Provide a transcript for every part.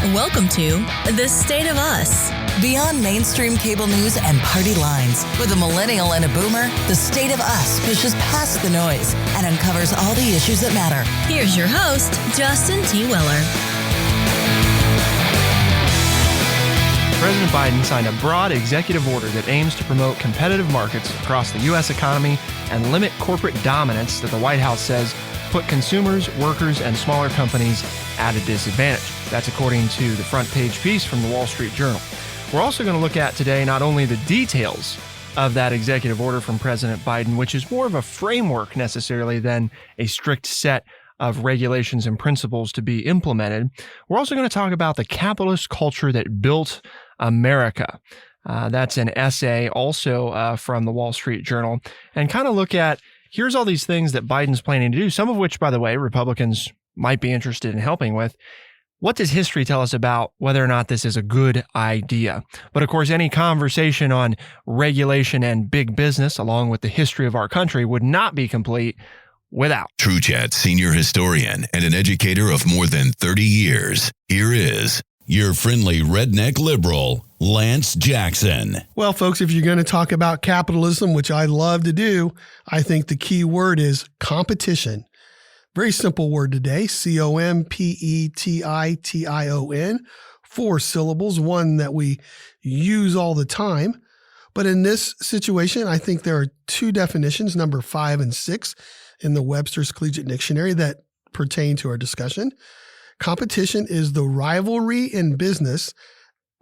Welcome to The State of Us. Beyond mainstream cable news and party lines, with a millennial and a boomer, The State of Us pushes past the noise and uncovers all the issues that matter. Here's your host, Justin T. Weller. President Biden signed a broad executive order that aims to promote competitive markets across the U.S. economy and limit corporate dominance that the White House says put consumers, workers, and smaller companies at a disadvantage. That's according to the front page piece from the Wall Street Journal. We're also going to look at today not only the details of that executive order from President Biden, which is more of a framework necessarily than a strict set of regulations and principles to be implemented. We're also going to talk about the capitalist culture that built America. That's an essay also from the Wall Street Journal, and kind of look at here's all these things that Biden's planning to do, some of which, by the way, Republicans might be interested in helping with. What does history tell us about whether or not this is a good idea? But of course, any conversation on regulation and big business, along with the history of our country, would not be complete without TrueChat senior historian and an educator of more than 30 years. Here is your friendly redneck liberal, Lance Jackson. Well, folks, if you're going to talk about capitalism, which I love to do, I think the key word is competition. Very simple word today, competition, 4 syllables, one that we use all the time. But in this situation, I think there are 2 definitions, number 5 and 6 in the Webster's Collegiate Dictionary that pertain to our discussion. Competition is the rivalry in business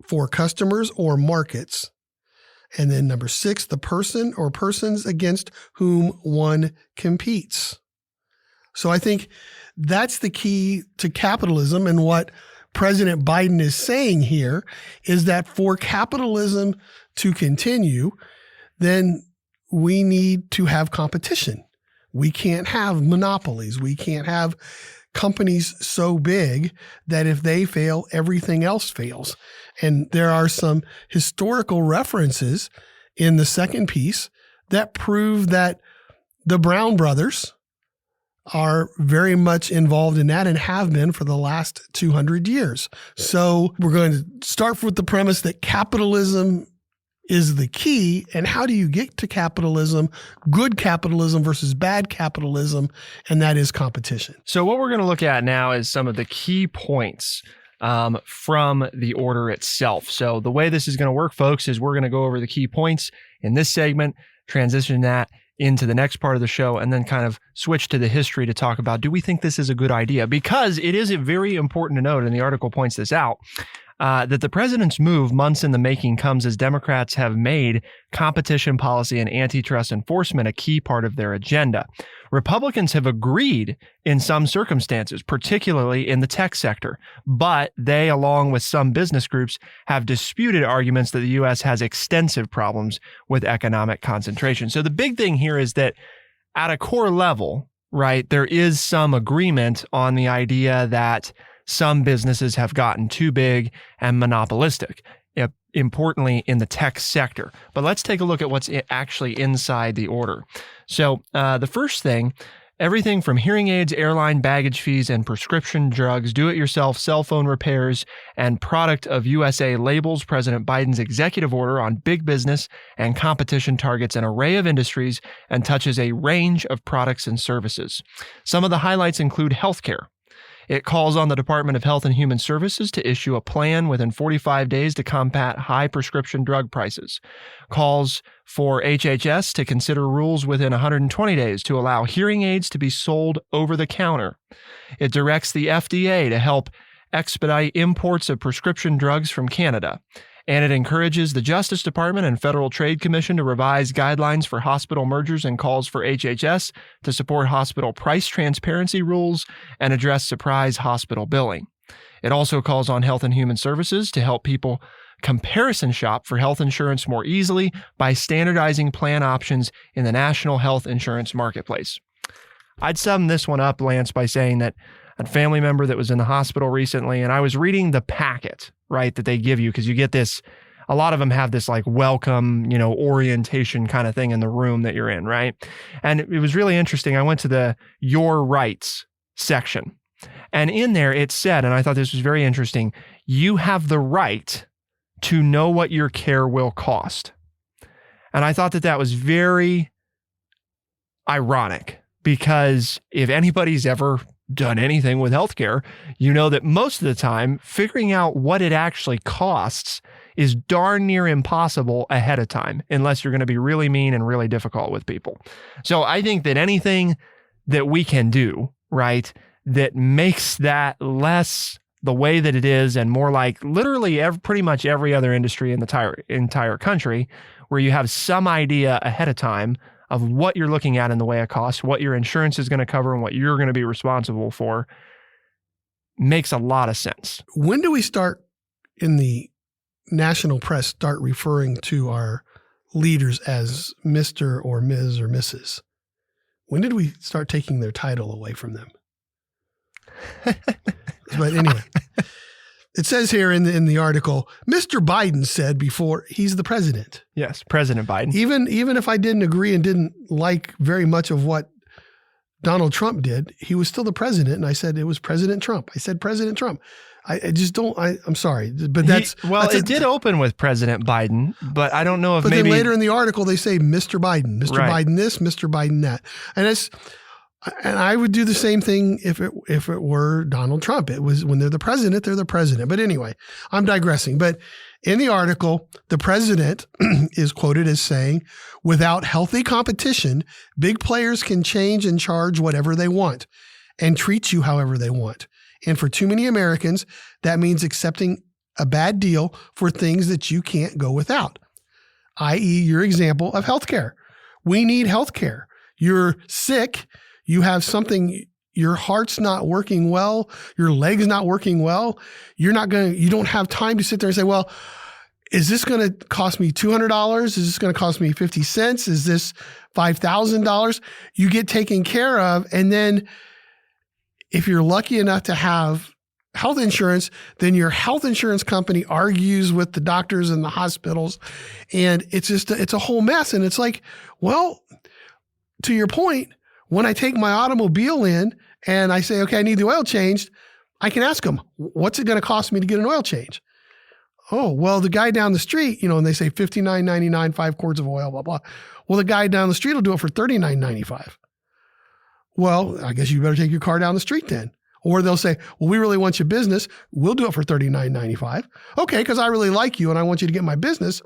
for customers or markets. And then number 6, the person or persons against whom one competes. So I think that's the key to capitalism, and what President Biden is saying here is that for capitalism to continue, then we need to have competition. We can't have monopolies. We can't have companies so big that if they fail, everything else fails. And there are some historical references in the second piece that prove that the Brown brothers are very much involved in that and have been for the last 200 years. So we're going to start with the premise that capitalism is the key. And how do you get to capitalism, good capitalism versus bad capitalism? And that is competition. So what we're going to look at now is some of the key points from the order itself. So the way this is going to work, folks, is we're going to go over the key points in this segment, transition that into the next part of the show, and then kind of switch to the history to talk about, do we think this is a good idea? Because it is very important to note, and the article points this out, that the president's move months in the making comes as Democrats have made competition policy and antitrust enforcement a key part of their agenda. Republicans have agreed in some circumstances, particularly in the tech sector, but they, along with some business groups, have disputed arguments that the U.S. has extensive problems with economic concentration. So the big thing here is that at a core level, right, there is some agreement on the idea that some businesses have gotten too big and monopolistic, importantly in the tech sector. But let's take a look at what's actually inside the order. So the first thing, everything from hearing aids, airline baggage fees, and prescription drugs, do-it-yourself cell phone repairs, and product of USA labels. President Biden's executive order on big business and competition targets an array of industries and touches a range of products and services. Some of the highlights include healthcare. It calls on the Department of Health and Human Services to issue a plan within 45 days to combat high prescription drug prices. Calls for HHS to consider rules within 120 days to allow hearing aids to be sold over the counter. It directs the FDA to help expedite imports of prescription drugs from Canada. And it encourages the Justice Department and Federal Trade Commission to revise guidelines for hospital mergers and calls for HHS to support hospital price transparency rules and address surprise hospital billing. It also calls on Health and Human Services to help people comparison shop for health insurance more easily by standardizing plan options in the national health insurance marketplace. I'd sum this one up, Lance, by saying that a family member that was in the hospital recently, and I was reading the packet, right, that they give you, because you get this, a lot of them have this like welcome, orientation kind of thing in the room that you're in, right? And it was really interesting. I went to the Your Rights section, And in there it said, and I thought this was very interesting, you have the right to know what your care will cost. And I thought that that was very ironic, because if anybody's ever done anything with healthcare, you know that most of the time figuring out what it actually costs is darn near impossible ahead of time, unless you're going to be really mean and really difficult with people. So I think that anything that we can do, right, that makes that less the way that it is and more like literally pretty much every other industry in the entire country, where you have some idea ahead of time of what you're looking at in the way of cost, what your insurance is going to cover, and what you're going to be responsible for, makes a lot of sense. When do we start in the national press start referring to our leaders as Mr. or Ms. or Mrs.? When did we start taking their title away from them? But anyway, it says here in the article, Mr. Biden said before, he's the president. Yes, President Biden. Even if I didn't agree and didn't like very much of what Donald Trump did, he was still the president. And I said it was President Trump. I said President Trump. I just don't, I'm sorry, but it did open with President Biden, but I don't know if but maybe. Then later in the article, they say Mr. Biden, Mr. Right. Biden this, Mr. Biden that. And I would do the same thing if it were Donald Trump. It was when they're the president, they're the president. But anyway, I'm digressing. But in the article, the president is quoted as saying, without healthy competition, big players can change and charge whatever they want and treat you however they want. And for too many Americans, that means accepting a bad deal for things that you can't go without, i.e. your example of healthcare. We need healthcare. You're sick. You have something, your heart's not working well, your leg's not working well. You don't have time to sit there and say, well, is this going to cost me $200? Is this going to cost me 50 cents? Is this $5,000? You get taken care of. And then if you're lucky enough to have health insurance, then your health insurance company argues with the doctors and the hospitals. And it's a whole mess. And it's like, well, to your point, when I take my automobile in and I say, okay, I need the oil changed, I can ask them, what's it going to cost me to get an oil change? Oh, well, the guy down the street, and they say $59.99, 5 quarts of oil, blah, blah. Well, the guy down the street will do it for $39.95. Well, I guess you better take your car down the street then. Or they'll say, well, we really want your business. We'll do it for $39.95. Okay, because I really like you and I want you to get my business.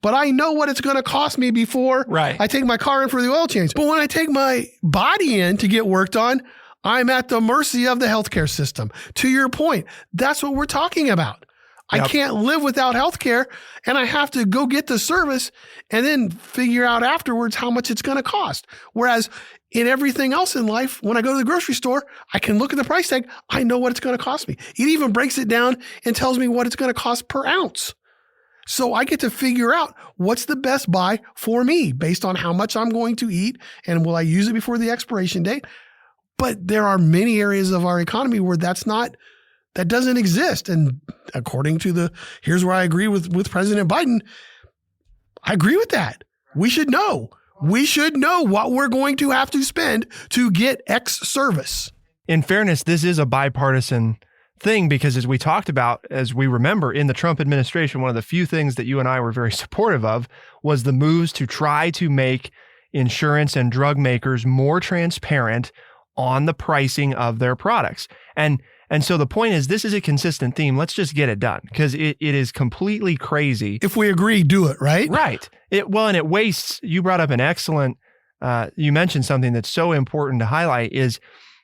But I know what it's going to cost me before I take my car in for the oil change. But when I take my body in to get worked on, I'm at the mercy of the healthcare system. To your point, that's what we're talking about. Yep. I can't live without healthcare, and I have to go get the service and then figure out afterwards how much it's going to cost. Whereas in everything else in life, when I go to the grocery store, I can look at the price tag. I know what it's going to cost me. It even breaks it down and tells me what it's going to cost per ounce. So I get to figure out what's the best buy for me based on how much I'm going to eat and will I use it before the expiration date. But there are many areas of our economy where that doesn't exist. And according to here's where I agree with President Biden, I agree with that. We should know. We should know what we're going to have to spend to get X service. In fairness, this is a bipartisan thing because as we talked about, as we remember in the Trump administration, one of the few things that you and I were very supportive of was the moves to try to make insurance and drug makers more transparent on the pricing of their products. And so the point is, this is a consistent theme. Let's just get it done because it is completely crazy. If we agree, do it, right? Right. And it wastes, you brought up an excellent, you mentioned something that's so important to highlight is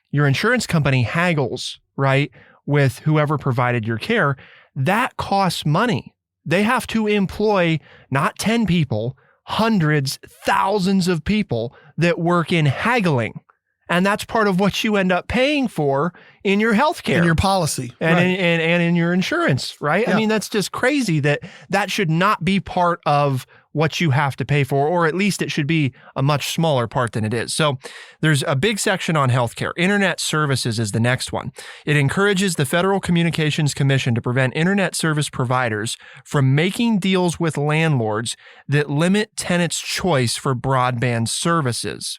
your insurance company haggles, right, with whoever provided your care. That costs money. They have to employ not 10 people, hundreds, thousands of people that work in haggling. And that's part of what you end up paying for in your healthcare, in your policy, and right. and in your insurance, right? Yeah. I mean, that's just crazy that should not be part of what you have to pay for, or at least it should be a much smaller part than it is. So there's a big section on healthcare. Internet services is the next one. It encourages the Federal Communications Commission to prevent internet service providers from making deals with landlords that limit tenants' choice for broadband services.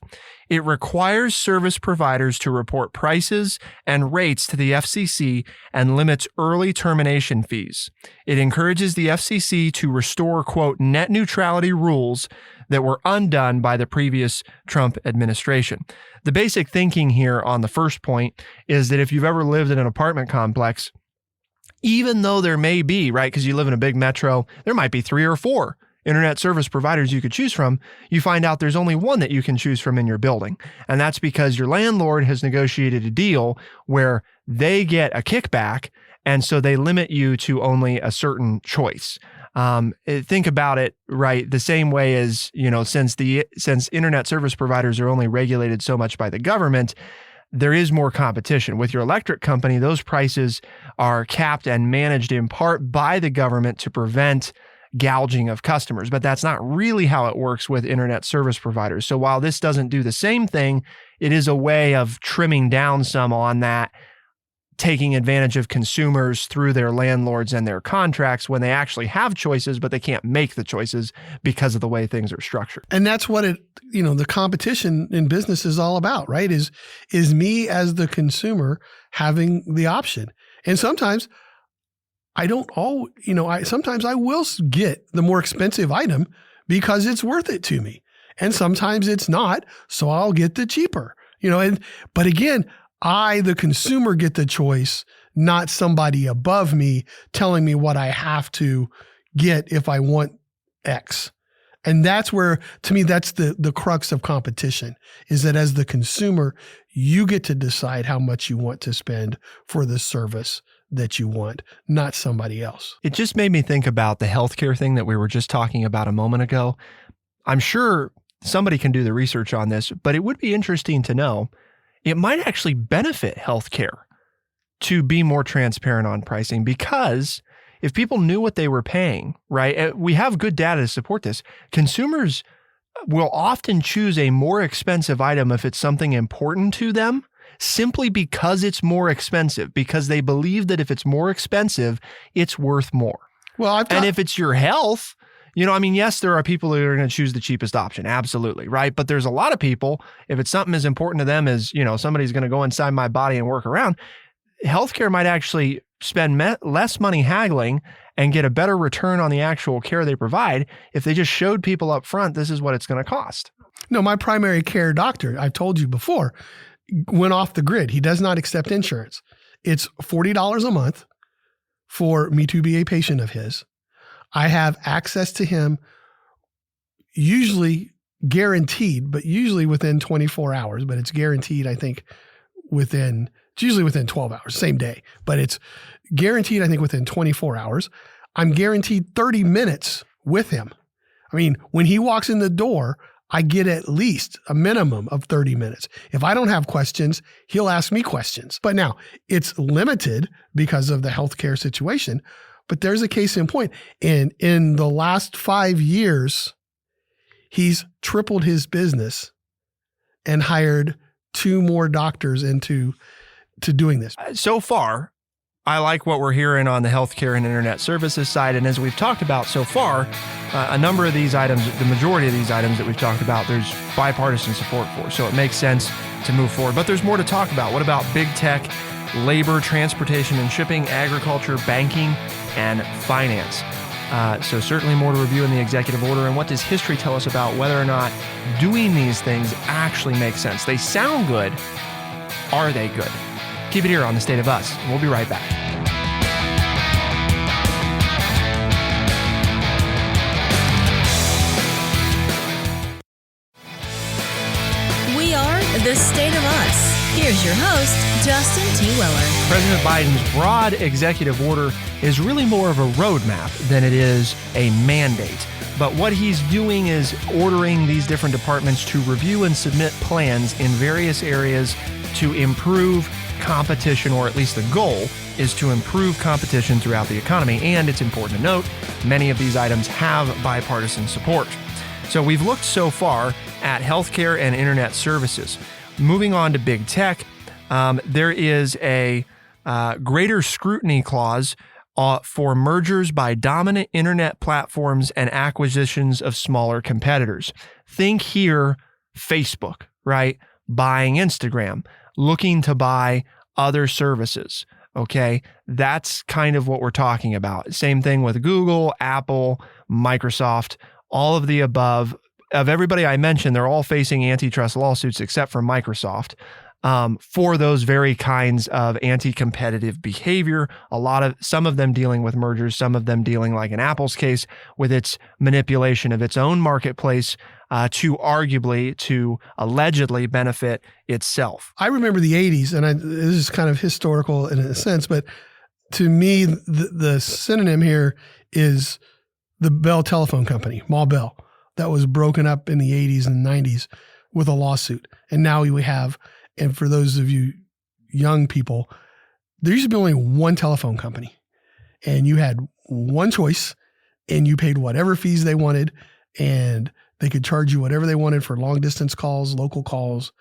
It requires service providers to report prices and rates to the FCC and limits early termination fees. It encourages the FCC to restore, quote, net neutrality rules that were undone by the previous Trump administration. The basic thinking here on the first point is that if you've ever lived in an apartment complex, even though there may be, right, because you live in a big metro, there might be 3 or 4 internet service providers you could choose from, you find out there's only one that you can choose from in your building. And that's because your landlord has negotiated a deal where they get a kickback, and so they limit you to only a certain choice. Think about it, right, the same way as, since internet service providers are only regulated so much by the government, there is more competition. With your electric company, those prices are capped and managed in part by the government to prevent gouging of customers, but that's not really how it works with internet service providers. So while this doesn't do the same thing, it is a way of trimming down some on that, taking advantage of consumers through their landlords and their contracts when they actually have choices, but they can't make the choices because of the way things are structured. And that's what the competition in business is all about, right? Is me as the consumer having the option. And sometimes sometimes I will get the more expensive item because it's worth it to me. And sometimes it's not, so I'll get the cheaper, but again, I, the consumer, get the choice, not somebody above me telling me what I have to get if I want X. And that's where, to me, that's the crux of competition, is that as the consumer, you get to decide how much you want to spend for the service that you want, not somebody else. It just made me think about the healthcare thing that we were just talking about a moment ago. I'm sure somebody can do the research on this, but it would be interesting to know, it might actually benefit healthcare to be more transparent on pricing, because if people knew what they were paying, right? We have good data to support this. Consumers will often choose a more expensive item if it's something important to them, simply because it's more expensive, because they believe that if it's more expensive, it's worth more. Well, and if it's your health, yes, there are people that are going to choose the cheapest option. Absolutely. Right. But there's a lot of people, if it's something as important to them as, somebody's going to go inside my body and work around, healthcare might actually spend less money haggling and get a better return on the actual care they provide if they just showed people up front, this is what it's going to cost. No, my primary care doctor, I've told you before, went off the grid. He does not accept insurance. It's $40 a month for me to be a patient of his. I have access to him, usually guaranteed, but usually within 24 hours, but it's guaranteed, I think, it's usually within 12 hours, same day, but it's guaranteed, I think, within 24 hours. I'm guaranteed 30 minutes with him. When he walks in the door, I get at least a minimum of 30 minutes. If I don't have questions, he'll ask me questions. But now it's limited because of the healthcare situation. But there's a case in point. And in the last 5 years, he's tripled his business and hired 2 more doctors into doing this. So far, I like what we're hearing on the healthcare and internet services side. And as we've talked about so far, a number of these items, the majority of these items that we've talked about, there's bipartisan support for. So it makes sense to move forward. But there's more to talk about. What about big tech, labor, transportation and shipping, agriculture, banking, and finance? So certainly more to review in the executive order. And what does history tell us about whether or not doing these things actually make sense? They sound good. Are they good? Keep it here on The State of Us. We'll be right back. We are The State of Us. Here's your host, Justin T. Weller. President Biden's broad executive order is really more of a roadmap than it is a mandate. But what he's doing is ordering these different departments to review and submit plans in various areas to improve competition, or at least the goal is to improve competition throughout the economy. And it's important to note, many of these items have bipartisan support. So we've looked so far at healthcare and internet services. Moving on to big tech, there is a greater scrutiny clause for mergers by dominant internet platforms and acquisitions of smaller competitors. Think here Facebook, right? Buying Instagram, looking to buy other services. Okay. That's kind of what we're talking about. Same thing with Google, Apple, Microsoft, all of the above. Of everybody I mentioned, they're all facing antitrust lawsuits except for Microsoft for those very kinds of anti-competitive behavior. Some of them dealing with mergers, some of them dealing, like in Apple's case, with its manipulation of its own marketplace to allegedly benefit itself. I remember the 80s, and this is kind of historical in a sense, but to me, the synonym here is the Bell Telephone Company, Ma Bell, that was broken up in the 80s and 90s with a lawsuit. And now we have, and for those of you young people, there used to be only one telephone company, and you had one choice, and you paid whatever fees they wanted, and they could charge you whatever they wanted for long distance calls, local calls,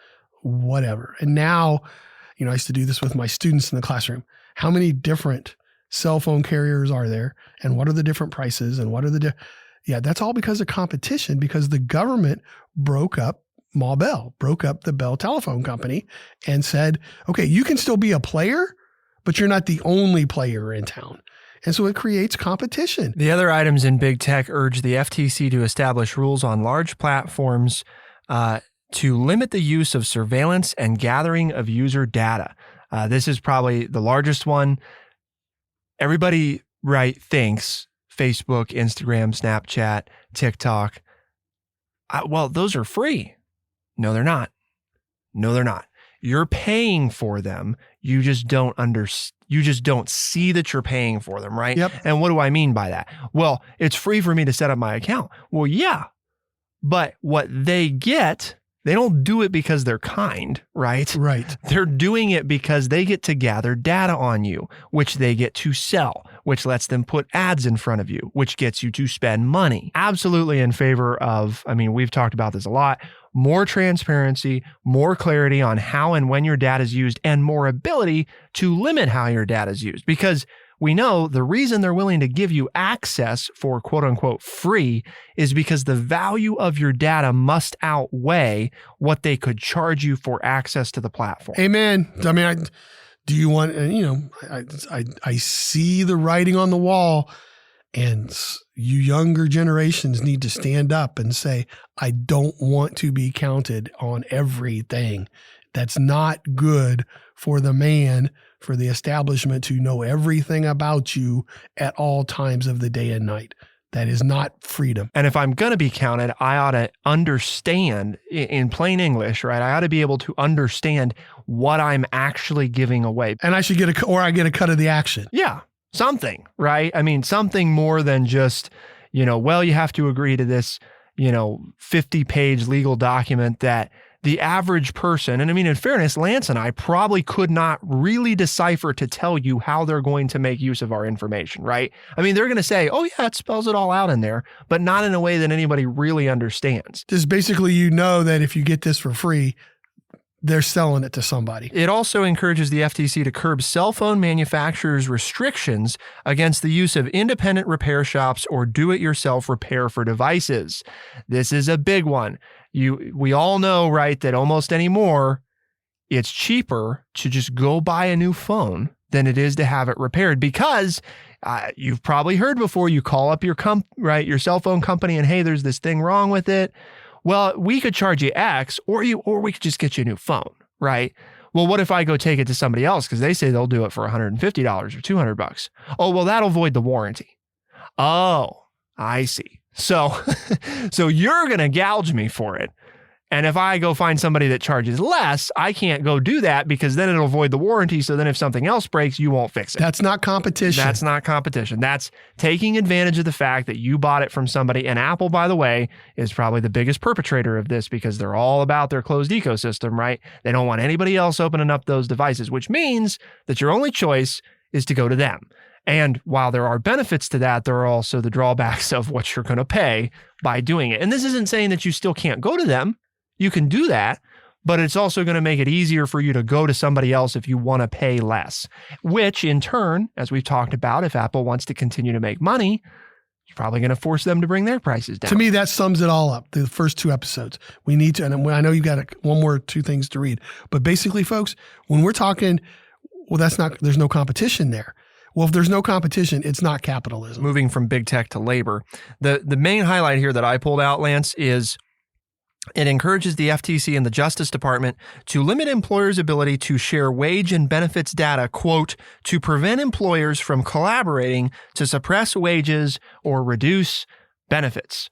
whatever. And now, I used to do this with my students in the classroom. How many different cell phone carriers are there? And what are the different prices? And what are that's all because of competition, because the government broke up Ma Bell, broke up the Bell Telephone Company and said, okay, you can still be a player, but you're not the only player in town. And so it creates competition. The other items in big tech urge the FTC to establish rules on large platforms to limit the use of surveillance and gathering of user data. This is probably the largest one. Everybody, thinks Facebook, Instagram, Snapchat, TikTok, well, those are free. No, they're not. No, they're not. You're paying for them. You just don't you just don't see that you're paying for them, right? Yep. And what do I mean by that? Well, it's free for me to set up my account. Well, yeah, but what they get, they don't do it because they're kind, right? Right. They're doing it because they get to gather data on you, which they get to sell, which lets them put ads in front of you, which gets you to spend money. Absolutely in favor of, we've talked about this a lot, more transparency, more clarity on how and when your data is used, and more ability to limit how your data is used. Because we know the reason they're willing to give you access for quote unquote free is because the value of your data must outweigh what they could charge you for access to the platform. Amen. Do you want, I see the writing on the wall, and you younger generations need to stand up and say, I don't want to be counted on everything. That's not good for the man, for the establishment to know everything about you at all times of the day and night. That is not freedom. And if I'm going to be counted, I ought to understand in plain English, right? I ought to be able to understand what I'm actually giving away. And I should get I get a cut of the action. Yeah. Something, right? something more than just, you have to agree to this, 50-page legal document that the average person, and in fairness, Lance and I probably could not really decipher to tell you how they're going to make use of our information, right? They're going to say, oh yeah, it spells it all out in there, but not in a way that anybody really understands. Just basically, that if you get this for free, they're selling it to somebody. It also encourages the FTC to curb cell phone manufacturers' restrictions against the use of independent repair shops or do-it-yourself repair for devices. This is a big one. We all know, right, that almost anymore, it's cheaper to just go buy a new phone than it is to have it repaired, because you've probably heard before, you call up your cell phone company and, hey, there's this thing wrong with it. Well, we could charge you X, or we could just get you a new phone, right? Well, what if I go take it to somebody else because they say they'll do it for $150 or $200? Oh, well, that'll void the warranty. Oh, I see. So you're going to gouge me for it. And if I go find somebody that charges less, I can't go do that because then it'll void the warranty. So then if something else breaks, you won't fix it. That's not competition. That's not competition. That's taking advantage of the fact that you bought it from somebody. And Apple, by the way, is probably the biggest perpetrator of this because they're all about their closed ecosystem, right? They don't want anybody else opening up those devices, which means that your only choice is to go to them. And while there are benefits to that, there are also the drawbacks of what you're going to pay by doing it. And this isn't saying that you still can't go to them. You can do that, but it's also going to make it easier for you to go to somebody else if you want to pay less, which in turn, as we've talked about, if Apple wants to continue to make money, It's probably going to force them to bring their prices down. To me, that sums it all up. The first 2 episodes. We need to, and I know you got one more 2 things to read, but basically, folks, when we're talking, well, there's no competition there. Well, if there's no competition, it's not capitalism. Moving from big tech to labor. The main highlight here that I pulled out, Lance, is it encourages the FTC and the Justice Department to limit employers' ability to share wage and benefits data, quote, to prevent employers from collaborating to suppress wages or reduce benefits.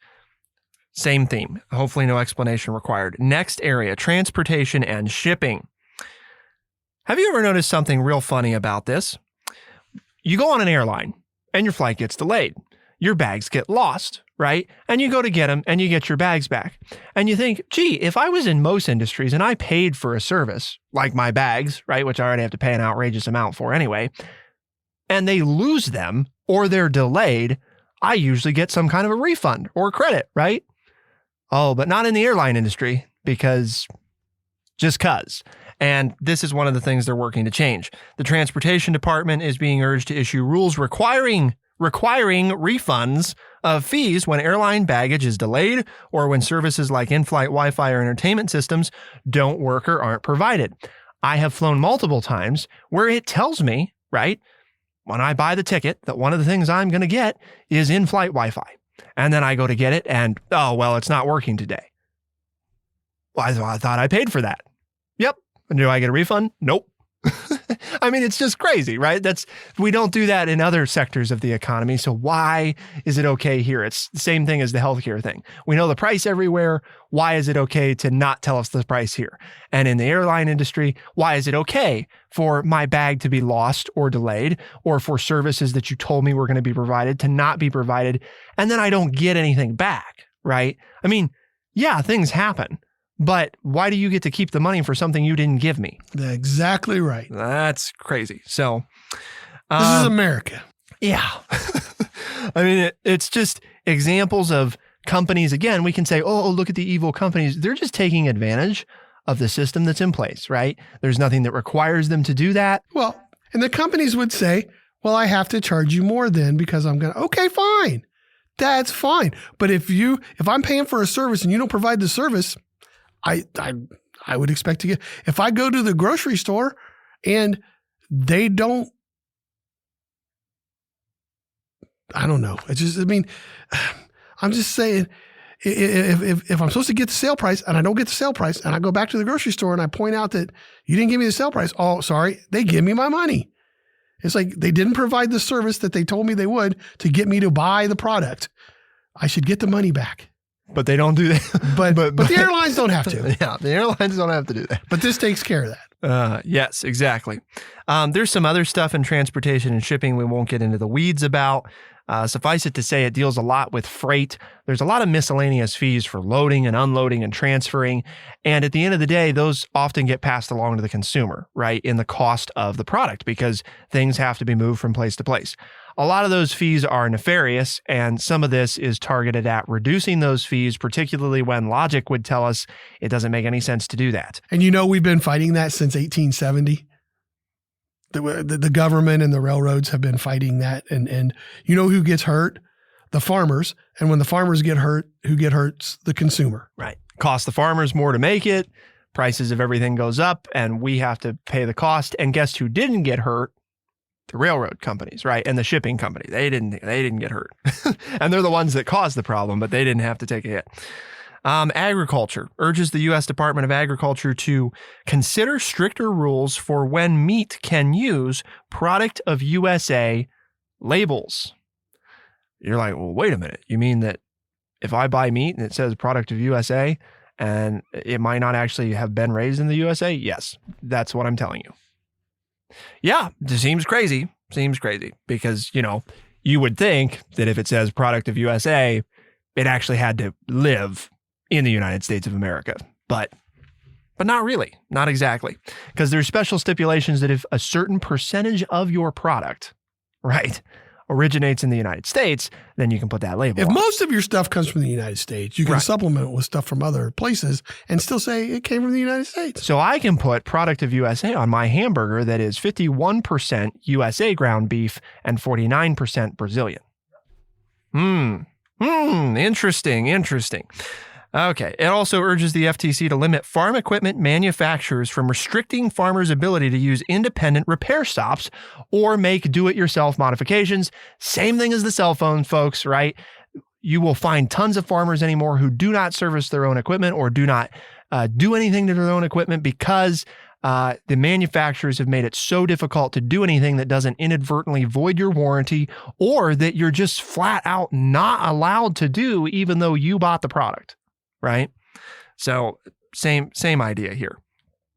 Same theme. Hopefully no explanation required. Next area, transportation and shipping. Have you ever noticed something real funny about this? You go on an airline and your flight gets delayed. Your bags get lost, right? And you go to get them and you get your bags back. And you think, gee, if I was in most industries and I paid for a service, like my bags, right, which I already have to pay an outrageous amount for anyway, and they lose them or they're delayed, I usually get some kind of a refund or credit, right? Oh, but not in the airline industry because just 'cause. And this is one of the things they're working to change. The Transportation Department is being urged to issue rules requiring refunds of fees when airline baggage is delayed or when services like in-flight Wi-Fi or entertainment systems don't work or aren't provided. I have flown multiple times where it tells me, right, when I buy the ticket that one of the things I'm going to get is in-flight Wi-Fi. And then I go to get it and, oh, well, it's not working today. Well, I thought I paid for that. Yep. Do I get a refund? Nope. I mean, it's just crazy, right? We don't do that in other sectors of the economy. So why is it okay here? It's the same thing as the healthcare thing. We know the price everywhere. Why is it okay to not tell us the price here? And in the airline industry, why is it okay for my bag to be lost or delayed, or for services that you told me were going to be provided to not be provided, and then I don't get anything back, right? I mean, yeah, things happen. But why do you get to keep the money for something you didn't give me? Exactly right. That's crazy. So this is America. Yeah. I mean, it's just examples of companies. Again, we can say, oh, look at the evil companies. They're just taking advantage of the system that's in place, right? There's nothing that requires them to do that. Well, and the companies would say, well, I have to charge you more then because I'm going to, okay, fine. That's fine. But if I'm paying for a service and you don't provide the service, I would expect to get, if I go to the grocery store and they don't, I don't know. It's just, I mean, I'm just saying, if I'm supposed to get the sale price and I don't get the sale price and I go back to the grocery store and I point out that you didn't give me the sale price, oh, sorry, they give me my money. It's like they didn't provide the service that they told me they would to get me to buy the product. I should get the money back. But they don't do that. But the airlines don't have to. Yeah, the airlines don't have to do that. But this takes care of that. Yes, exactly. There's some other stuff in transportation and shipping we won't get into the weeds about. Suffice it to say, it deals a lot with freight. There's a lot of miscellaneous fees for loading and unloading and transferring. And at the end of the day, those often get passed along to the consumer, right, in the cost of the product because things have to be moved from place to place. A lot of those fees are nefarious, and some of this is targeted at reducing those fees, particularly when logic would tell us it doesn't make any sense to do that. And we've been fighting that since 1870. The government and the railroads have been fighting that. And you know who gets hurt? The farmers. And when the farmers get hurt, who get hurt? The consumer. Right. Cost the farmers more to make it. Prices of everything goes up, and we have to pay the cost. And guess who didn't get hurt? The railroad companies, right? And the shipping company. They didn't get hurt. And they're the ones that caused the problem, but they didn't have to take a hit. Agriculture urges the U.S. Department of Agriculture to consider stricter rules for when meat can use product of USA labels. You're like, well, wait a minute. You mean that if I buy meat and it says product of USA and it might not actually have been raised in the USA? Yes, that's what I'm telling you. Yeah, it seems crazy. Seems crazy because, you would think that if it says product of USA, it actually had to live in the United States of America. But not really. Not exactly. Because there's special stipulations that if a certain percentage of your product, right, originates in the United States, then you can put that label on. If most of your stuff comes from the United States, you can supplement it with stuff from other places and still say it came from the United States. So I can put product of USA on my hamburger that is 51% USA ground beef and 49% Brazilian. Interesting. Okay. It also urges the FTC to limit farm equipment manufacturers from restricting farmers' ability to use independent repair stops or make do-it-yourself modifications. Same thing as the cell phone, folks, right? You will find tons of farmers anymore who do not service their own equipment or do not do anything to their own equipment because the manufacturers have made it so difficult to do anything that doesn't inadvertently void your warranty or that you're just flat out not allowed to do even though you bought the product, right? So same idea here.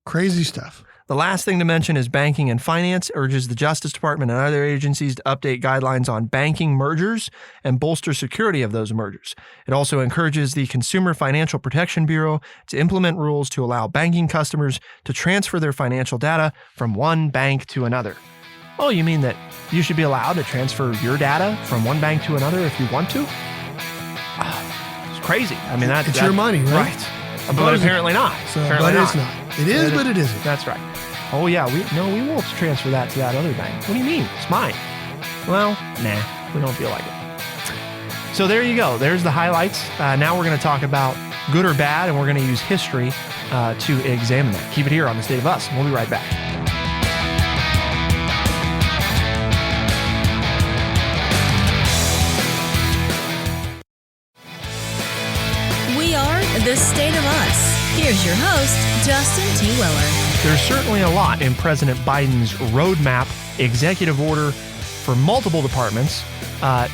Crazy stuff. The last thing to mention is banking and finance urges the Justice Department and other agencies to update guidelines on banking mergers and bolster security of those mergers. It also encourages the Consumer Financial Protection Bureau to implement rules to allow banking customers to transfer their financial data from one bank to another. Oh, you mean that you should be allowed to transfer your data from one bank to another if you want to? It's crazy. I mean, it's your money, right? But apparently not. But it's not. It is, but it isn't. That's right. Oh, yeah, we won't transfer that to that other bank. What do you mean? It's mine. Well, nah, we don't feel like it. So there you go. There's the highlights. Now we're going to talk about good or bad, and we're going to use history to examine that. Keep it here on The State of Us, and we'll be right back. We are The State of Us. Here's your host, Justin T. Weller. There's certainly a lot in President Biden's roadmap executive order for multiple departments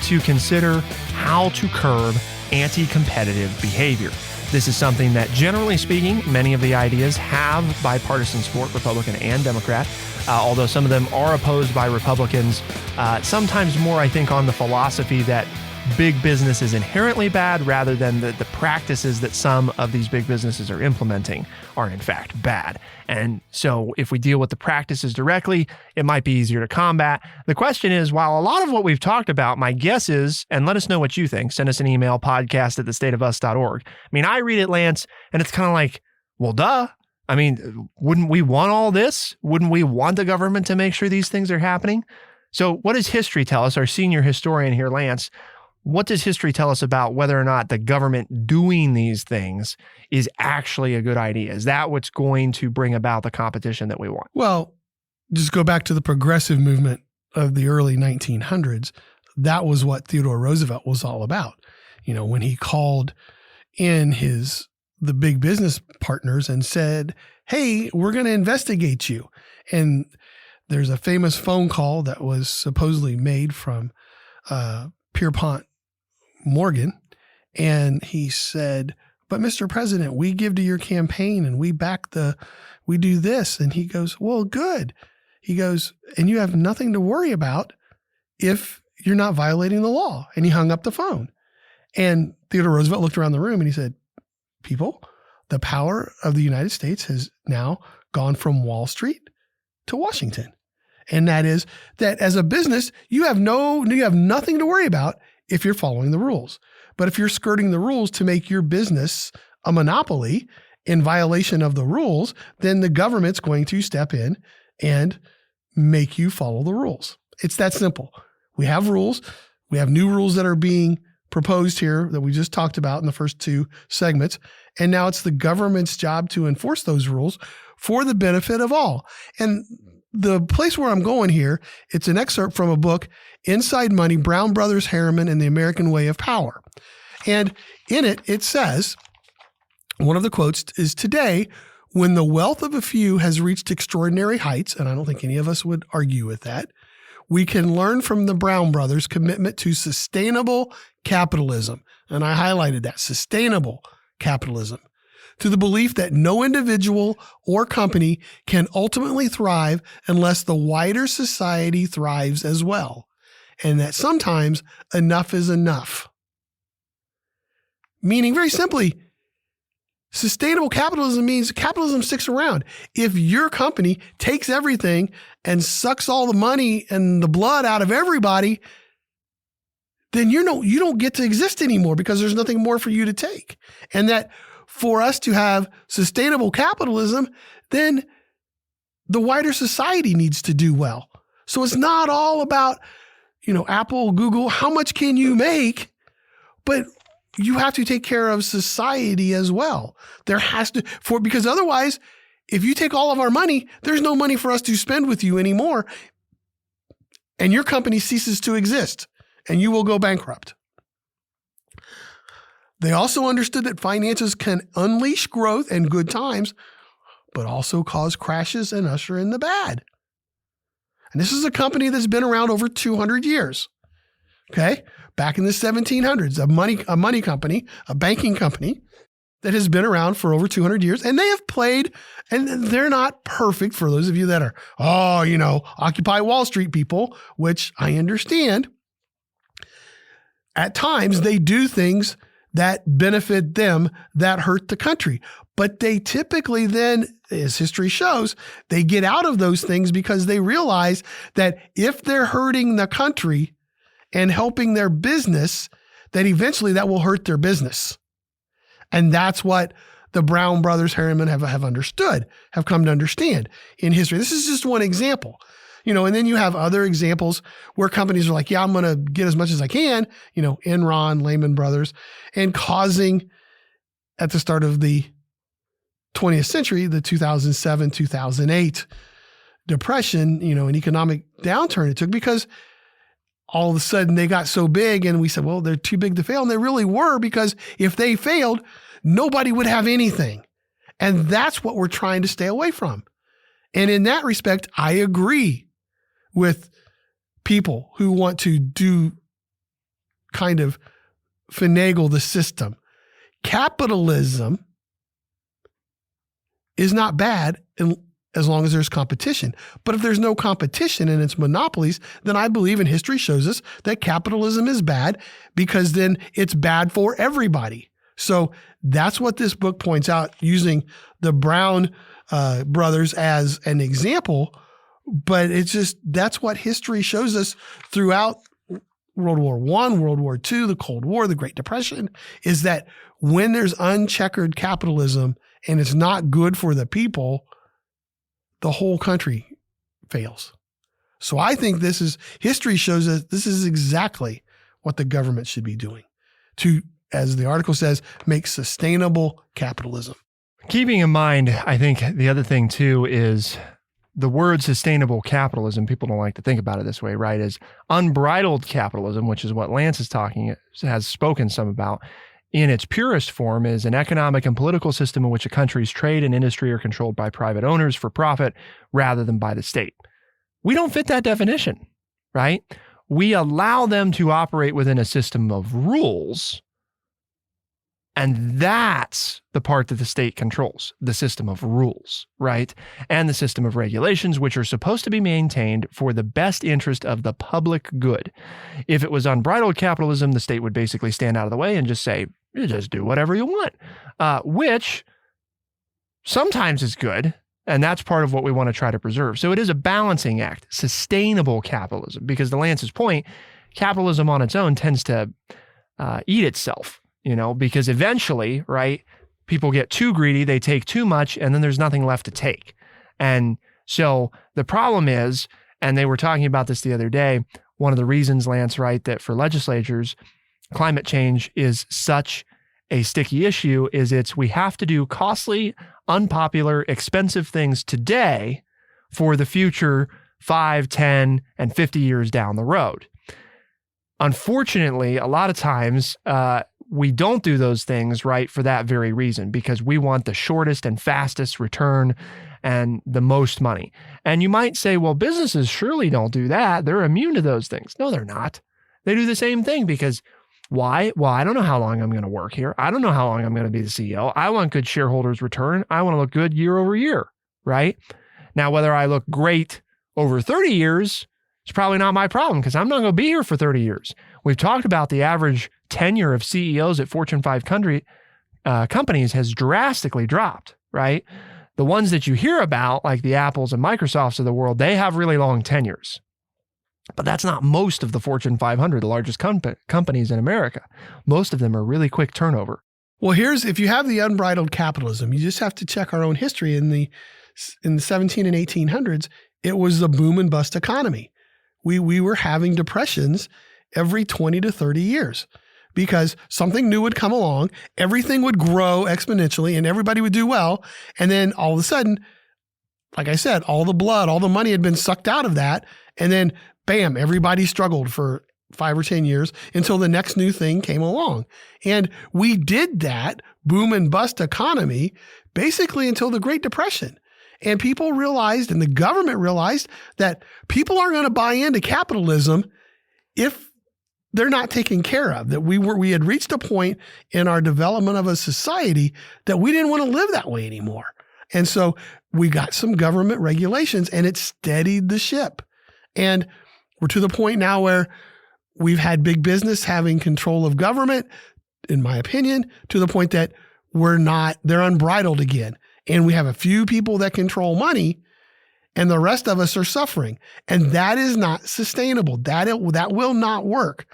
to consider how to curb anti-competitive behavior. This is something that, generally speaking, many of the ideas have bipartisan support, Republican and Democrat, although some of them are opposed by Republicans, sometimes more, I think, on the philosophy that big business is inherently bad rather than the practices that some of these big businesses are implementing are in fact bad. And so if we deal with the practices directly, it might be easier to combat. The question is, while a lot of what we've talked about, my guess is, and let us know what you think, send us an email, podcast@thestateofus.org. I mean, I read it, Lance, and it's kind of like, well, duh. I mean, wouldn't we want all this? Wouldn't we want the government to make sure these things are happening? So what does history tell us? Our senior historian here, Lance, what does history tell us about whether or not the government doing these things is actually a good idea? Is that what's going to bring about the competition that we want? Well, just go back to the progressive movement of the early 1900s. That was what Theodore Roosevelt was all about. You know, when he called in the big business partners and said, hey, we're going to investigate you. And there's a famous phone call that was supposedly made from Pierpont Morgan, and he said, but Mr. President, we give to your campaign and we do this. And he goes, well, good. He goes, and you have nothing to worry about if you're not violating the law. And he hung up the phone. And Theodore Roosevelt looked around the room and he said, people, the power of the United States has now gone from Wall Street to Washington. And that is that as a business, you have nothing to worry about if you're following the rules. But if you're skirting the rules to make your business a monopoly in violation of the rules, then the government's going to step in and make you follow the rules. It's that simple. We have rules. We have new rules that are being proposed here that we just talked about in the first two segments. And now it's the government's job to enforce those rules for the benefit of all. And the place where I'm going here, it's an excerpt from a book, Inside Money, Brown Brothers Harriman and the American Way of Power. And in it, it says, one of the quotes is, today, when the wealth of a few has reached extraordinary heights, and I don't think any of us would argue with that, we can learn from the Brown Brothers' commitment to sustainable capitalism. And I highlighted that, sustainable capitalism, to the belief that no individual or company can ultimately thrive unless the wider society thrives as well, and that sometimes enough is enough. Meaning, very simply, sustainable capitalism means capitalism sticks around. If your company takes everything and sucks all the money and the blood out of everybody, then you don't get to exist anymore because there's nothing more for you to take. And that for us to have sustainable capitalism, then the wider society needs to do well. So it's not all about, Apple, Google, how much can you make? But you have to take care of society as well. There has to, because otherwise, if you take all of our money, there's no money for us to spend with you anymore. And your company ceases to exist and you will go bankrupt. They also understood that finances can unleash growth and good times, but also cause crashes and usher in the bad. And this is a company that's been around over 200 years. Okay? Back in the 1700s, a money company, a banking company that has been around for over 200 years. And they have played, and they're not perfect for those of you that are, Occupy Wall Street people, which I understand. At times, they do things that benefit them that hurt the country. But they typically then, as history shows, they get out of those things because they realize that if they're hurting the country and helping their business, that eventually that will hurt their business. And that's what the Brown brothers, Harriman have understood, have come to understand in history. This is just one example. And then you have other examples where companies are like, yeah, I'm going to get as much as I can, Enron, Lehman Brothers, and causing at the start of the 20th century, the 2007, 2008 depression, an economic downturn it took because all of a sudden they got so big and we said, well, they're too big to fail. And they really were, because if they failed, nobody would have anything. And that's what we're trying to stay away from. And in that respect, I agree with people who want to do kind of finagle the system. Capitalism is not bad as long as there's competition. But if there's no competition and it's monopolies, then I believe, and history shows us, that capitalism is bad, because then it's bad for everybody. So that's what this book points out, using the Brown brothers as an example. But it's just, that's what history shows us throughout World War I, World War II, the Cold War, the Great Depression, is that when there's uncheckered capitalism and it's not good for the people, the whole country fails. So I think history shows us this is exactly what the government should be doing to, as the article says, make sustainable capitalism. Keeping in mind, I think the other thing too is the word sustainable capitalism. People don't like to think about it this way, right? Is unbridled capitalism, which is what Lance has spoken some about, in its purest form, is an economic and political system in which a country's trade and industry are controlled by private owners for profit rather than by the state. We don't fit that definition, right? We allow them to operate within a system of rules, and that's the part that the state controls, the system of rules, right? And the system of regulations, which are supposed to be maintained for the best interest of the public good. If it was unbridled capitalism, the state would basically stand out of the way and just say, you just do whatever you want, which sometimes is good. And that's part of what we want to try to preserve. So it is a balancing act, sustainable capitalism, because to Lance's point, capitalism on its own tends to eat itself. Because eventually, right, people get too greedy, they take too much, and then there's nothing left to take. And so the problem is, and they were talking about this the other day, one of the reasons, Lance, right, that for legislatures, climate change is such a sticky issue is we have to do costly, unpopular, expensive things today for the future 5, 10, and 50 years down the road. Unfortunately, a lot of times, we don't do those things, right, for that very reason, because we want the shortest and fastest return and the most money. And you might say, well, businesses surely don't do that. They're immune to those things. No, they're not. They do the same thing because why? Well, I don't know how long I'm going to work here. I don't know how long I'm going to be the CEO. I want good shareholders return. I want to look good year over year, right? Now, whether I look great over 30 years, it's probably not my problem because I'm not going to be here for 30 years. We've talked about the average tenure of CEOs at Fortune 500 companies has drastically dropped, right? The ones that you hear about, like the Apples and Microsofts of the world, they have really long tenures. But that's not most of the Fortune 500, the largest companies in America. Most of them are really quick turnover. Well, if you have the unbridled capitalism, you just have to check our own history. In the 17 and 1800s, it was a boom and bust economy. We were having depressions every 20 to 30 years because something new would come along, everything would grow exponentially, and everybody would do well. And then all of a sudden, like I said, all the blood, all the money had been sucked out of that. And then bam, everybody struggled for 5 or 10 years until the next new thing came along. And we did that boom and bust economy basically until the Great Depression. And people realized, and the government realized, that people aren't going to buy into capitalism if they're not taken care of, that we had reached a point in our development of a society that we didn't want to live that way anymore. And so we got some government regulations and it steadied the ship. And we're to the point now where we've had big business having control of government, in my opinion, to the point that they're unbridled again. And we have a few people that control money and the rest of us are suffering. And that is not sustainable. That will not work.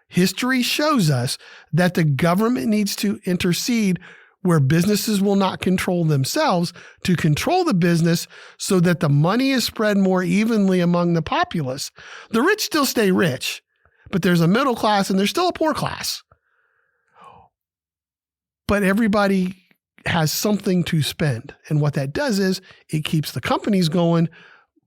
History shows us that the government needs to intercede where businesses will not control themselves to control the business so that the money is spread more evenly among the populace. The rich still stay rich, but there's a middle class and there's still a poor class. But everybody has something to spend. And what that does is it keeps the companies going,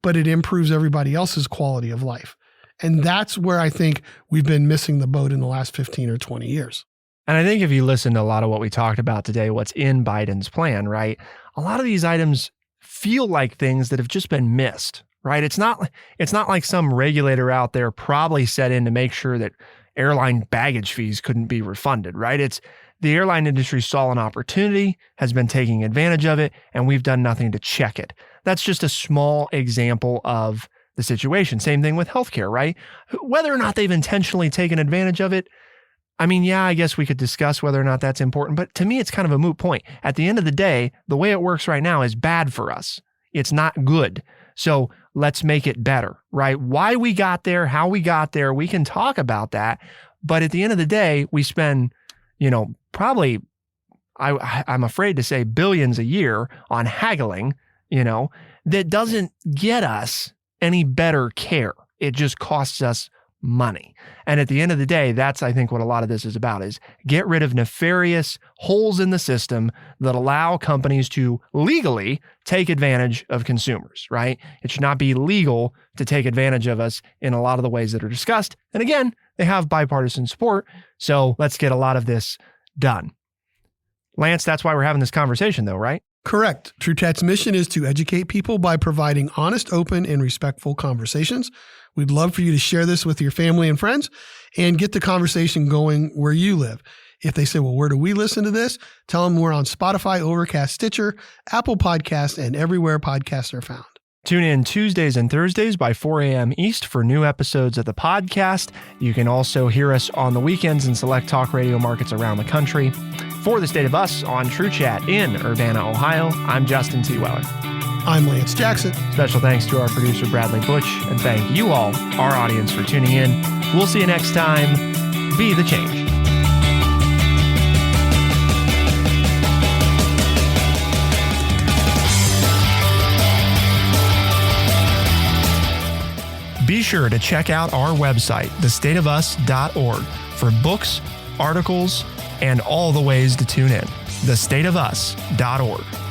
but it improves everybody else's quality of life. And that's where I think we've been missing the boat in the last 15 or 20 years. And I think if you listen to a lot of what we talked about today, what's in Biden's plan, right? A lot of these items feel like things that have just been missed, right? It's not like some regulator out there probably set in to make sure that airline baggage fees couldn't be refunded, right? It's the airline industry saw an opportunity, has been taking advantage of it, and we've done nothing to check it. That's just a small example of the situation. Same thing with healthcare, right? Whether or not they've intentionally taken advantage of it, I mean, yeah, I guess we could discuss whether or not that's important, but to me, it's kind of a moot point. At the end of the day, the way it works right now is bad for us. It's not good. So let's make it better, right? Why we got there, how we got there, we can talk about that. But at the end of the day, we spend, probably, I'm afraid to say billions a year on haggling, that doesn't get us any better care. It just costs us money. And at the end of the day, that's, I think, what a lot of this is about, is get rid of nefarious holes in the system that allow companies to legally take advantage of consumers, right? It should not be legal to take advantage of us in a lot of the ways that are discussed. And again, they have bipartisan support. So let's get a lot of this done. Lance, that's why we're having this conversation though, right? Correct. TrueChat's mission is to educate people by providing honest, open, and respectful conversations. We'd love for you to share this with your family and friends and get the conversation going where you live. If they say, well, where do we listen to this? Tell them we're on Spotify, Overcast, Stitcher, Apple Podcasts, and everywhere podcasts are found. Tune in Tuesdays and Thursdays by 4 a.m. East for new episodes of the podcast. You can also hear us on the weekends in select talk radio markets around the country. For the State of Us on TrueChat in Urbana, Ohio, I'm Justin T. Weller. I'm Lance Jackson. Special thanks to our producer, Bradley Butch, and thank you all, our audience, for tuning in. We'll see you next time. Be the change. Be sure to check out our website, thestateofus.org, for books, articles, and all the ways to tune in. thestateofus.org.